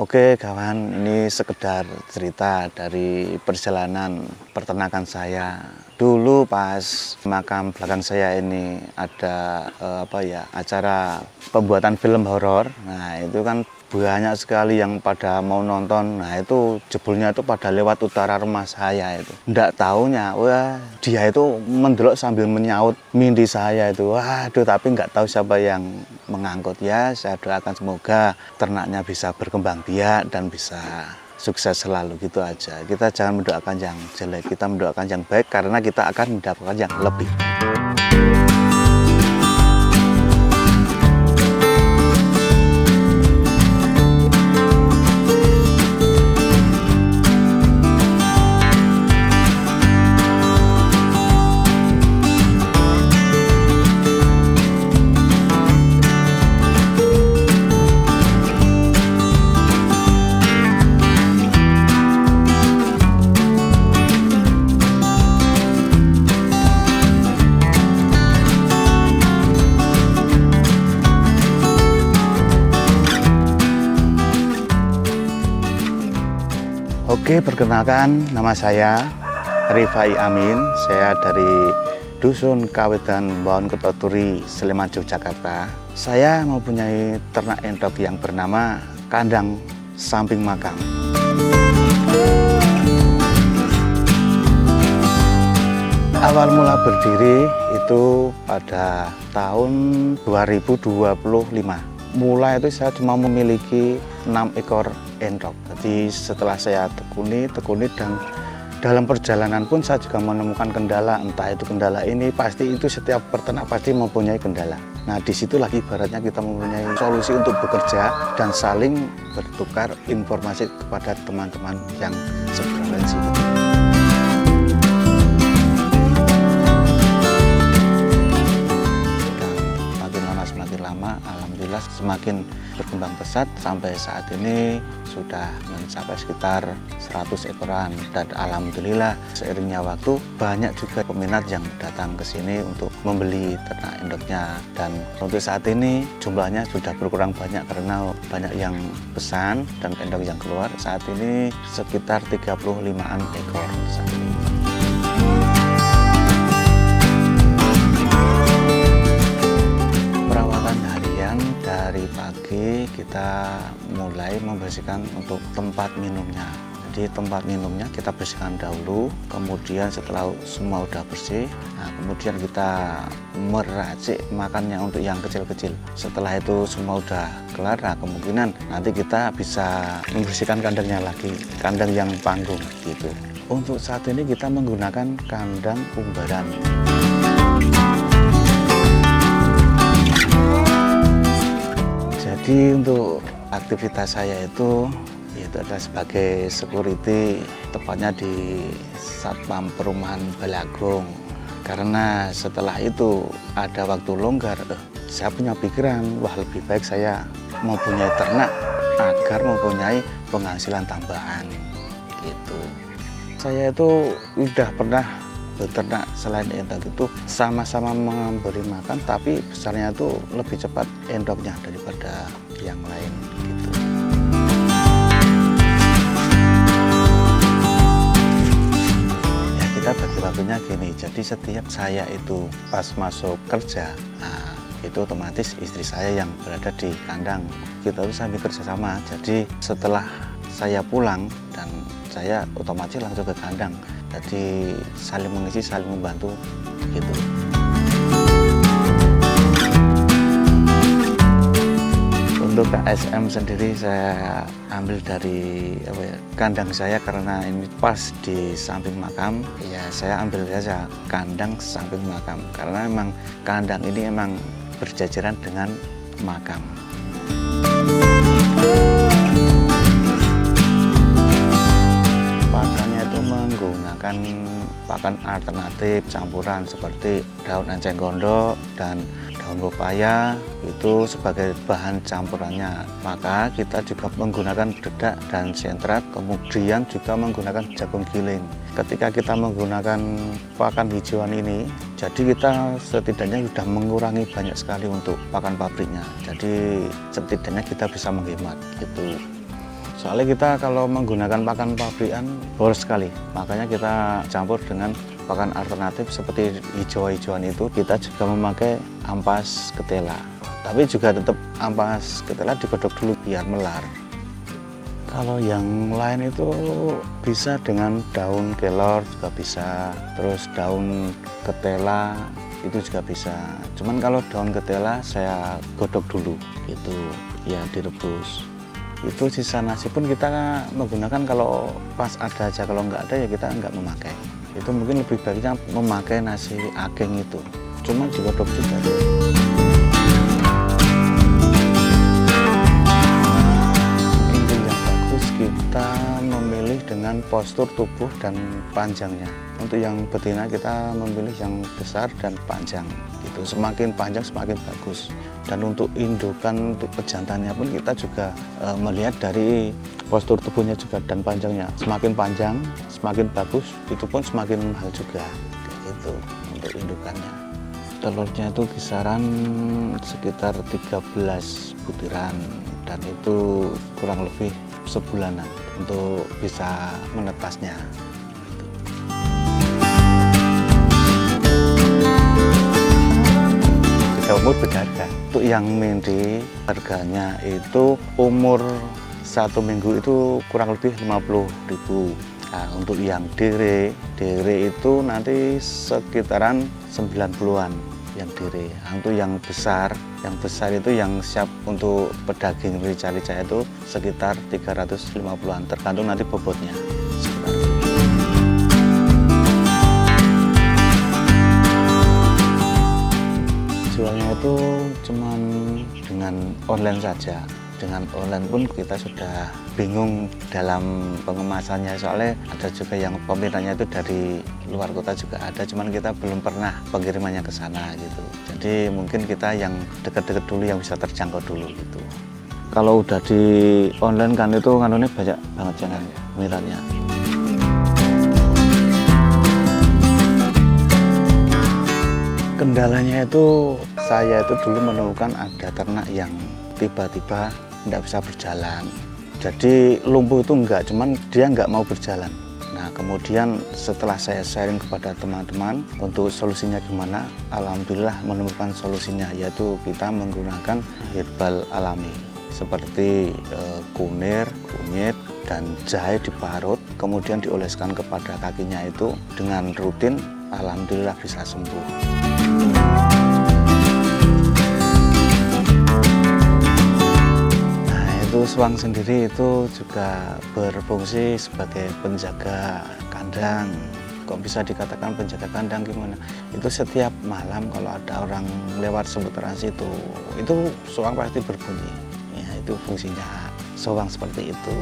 Oke kawan, ini sekedar cerita dari perjalanan peternakan saya. Dulu pas makam belakang saya ini ada acara pembuatan film horor. Nah itu kan banyak sekali yang pada mau nonton. Nah itu jebulnya itu pada lewat utara rumah saya itu. Nggak taunya, wah dia itu mendelok sambil menyaut mindi saya itu. Waduh, tapi nggak tahu siapa yang mengangkut ya. Saya doakan semoga ternaknya bisa berkembang biak dan bisa sukses selalu, gitu aja. Kita jangan mendoakan yang jelek, kita mendoakan yang baik karena kita akan mendapatkan yang lebih. Oke, perkenalkan nama saya Rifai Amin. Saya dari Dusun Kawedan Baon Kertoturi, Sleman, Yogyakarta. Saya mempunyai ternak endok yang bernama kandang samping makam. Awal mula berdiri itu pada tahun 2025. Mulai itu saya cuma memiliki 6 ekor endok. Jadi setelah saya tekuni dan dalam perjalanan pun saya juga menemukan kendala. Entah itu kendala ini, pasti itu setiap peternak pasti mempunyai kendala. Nah disitulah ibaratnya kita mempunyai solusi untuk bekerja dan saling bertukar informasi kepada teman-teman yang sefrekuensi. Alhamdulillah semakin berkembang pesat sampai saat ini sudah mencapai sekitar 100 ekoran, dan alhamdulillah seiringnya waktu banyak juga peminat yang datang ke sini untuk membeli ternak endoknya, dan untuk saat ini jumlahnya sudah berkurang banyak karena banyak yang pesan dan endok yang keluar. Saat ini sekitar 35-an ekor saat ini. Dari pagi kita mulai membersihkan untuk tempat minumnya. Jadi tempat minumnya kita bersihkan dahulu, kemudian setelah semua udah bersih, nah kemudian kita meracik makannya untuk yang kecil-kecil. Setelah itu semua udah kelar, nah kemungkinan nanti kita bisa membersihkan kandangnya lagi, kandang yang panggung gitu. Untuk saat ini kita menggunakan kandang umbaran. Jadi untuk aktivitas saya itu adalah sebagai security, tepatnya di Satpam Perumahan Balagung. Karena setelah itu ada waktu longgar, saya punya pikiran, wah lebih baik saya mempunyai ternak agar mempunyai penghasilan tambahan gitu. Saya itu udah pernah beternak selain endok itu sama-sama memberi makan, tapi besarnya itu lebih cepat endoknya daripada yang lain gitu. Ya kita bagi waktunya gini, jadi setiap saya itu pas masuk kerja, nah itu otomatis istri saya yang berada di kandang, kita itu sambil kerja sama. Jadi setelah saya pulang dan saya otomatis langsung ke kandang. Jadi saling mengisi, saling membantu gitu. Untuk KSM sendiri saya ambil dari kandang saya karena ini pas di samping makam. Ya saya ambil saja kandang samping makam karena memang kandang ini emang berjajaran dengan makam. Menggunakan pakan alternatif campuran seperti daun enceng gondok dan daun pepaya itu sebagai bahan campurannya. Maka kita juga menggunakan dedak dan sentrat, kemudian juga menggunakan jagung giling. Ketika kita menggunakan pakan hijauan ini, jadi kita setidaknya sudah mengurangi banyak sekali untuk pakan pabriknya. Jadi setidaknya kita bisa menghemat gitu. Soalnya kita kalau menggunakan pakan pabrikan boros sekali, makanya kita campur dengan pakan alternatif seperti hijau-hijauan itu. Kita juga memakai ampas ketela, tapi juga tetap ampas ketela digodok dulu biar melar. Kalau yang lain itu bisa dengan daun kelor juga bisa, terus daun ketela itu juga bisa. Cuman kalau daun ketela saya godok dulu gitu ya, direbus. Itu sisa nasi pun kita menggunakan kalau pas ada aja, kalau nggak ada ya kita nggak memakai. Itu mungkin lebih baiknya memakai nasi akeng itu, cuman digodok juga. Kita memilih dengan postur tubuh dan panjangnya. Untuk yang betina kita memilih yang besar dan panjang. Itu semakin panjang semakin bagus. Dan untuk indukan, untuk pejantannya pun kita juga melihat dari postur tubuhnya juga dan panjangnya. Semakin panjang, semakin bagus, itu pun semakin mahal juga. Itu untuk indukannya. Telurnya itu kisaran sekitar 13 butiran dan itu kurang lebih sebulanan untuk bisa menetasnya. Jika umur beda harga. Untuk yang menti harganya itu umur 1 minggu itu kurang lebih 50.000. Nah, untuk yang dere itu nanti sekitaran 90-an yang dere. Untuk yang besar itu yang siap untuk pedaging rica-rica itu sekitar 350-an, tergantung nanti bobotnya. Jualnya itu cuman dengan online saja. Dengan online pun kita sudah bingung dalam pengemasannya, soalnya ada juga yang peminatnya itu dari luar kota juga ada, cuman kita belum pernah pengirimannya ke sana gitu. Jadi mungkin kita yang dekat-dekat dulu yang bisa terjangkau dulu gitu. Kalau udah di online kan itu kanunnya banyak banget jangan peminatnya. Kendalanya itu saya itu dulu menemukan ada ternak yang tiba-tiba tidak bisa berjalan. Jadi lumpuh itu enggak, cuman dia enggak mau berjalan. Nah kemudian setelah saya sharing kepada teman-teman untuk solusinya gimana, alhamdulillah menemukan solusinya, yaitu kita menggunakan herbal alami seperti kunir, kunyit, dan jahe diparut, kemudian dioleskan kepada kakinya itu dengan rutin, alhamdulillah bisa sembuh. Suang sendiri itu juga berfungsi sebagai penjaga kandang. Kok bisa dikatakan penjaga kandang gimana? Itu setiap malam kalau ada orang lewat seputaran situ, itu suang pasti berbunyi. Ya, itu fungsinya suang seperti itu.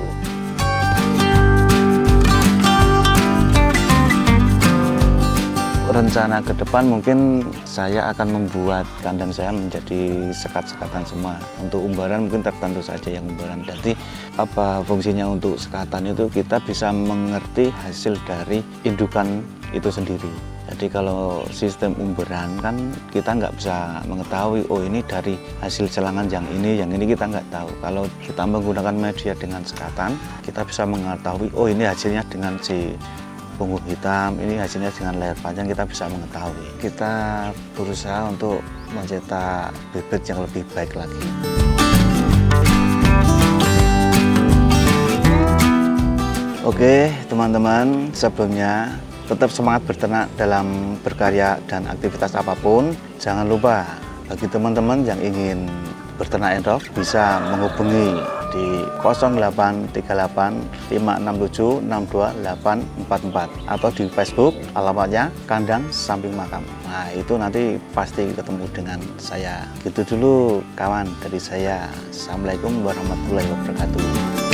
Rencana ke depan mungkin saya akan membuat kandang saya menjadi sekat-sekatan semua. Untuk umbaran mungkin tertentu saja yang umbaran. Jadi apa fungsinya untuk sekatan itu kita bisa mengerti hasil dari indukan itu sendiri. Jadi kalau sistem umbaran kan kita nggak bisa mengetahui, oh ini dari hasil celangan yang ini kita nggak tahu. Kalau kita menggunakan media dengan sekatan, kita bisa mengetahui, oh ini hasilnya dengan si punggung hitam, ini hasilnya dengan layar panjang, kita bisa mengetahui. Kita berusaha untuk mencetak bibit yang lebih baik lagi. Oke teman-teman, sebelumnya tetap semangat berternak dalam berkarya dan aktivitas apapun. Jangan lupa bagi teman-teman yang ingin berternak endorf bisa menghubungi di 0838 567 62844 atau di Facebook alamatnya Kandang Samping Makam. Nah itu nanti pasti ketemu dengan saya. Gitu dulu kawan dari saya. Assalamualaikum warahmatullahi wabarakatuh.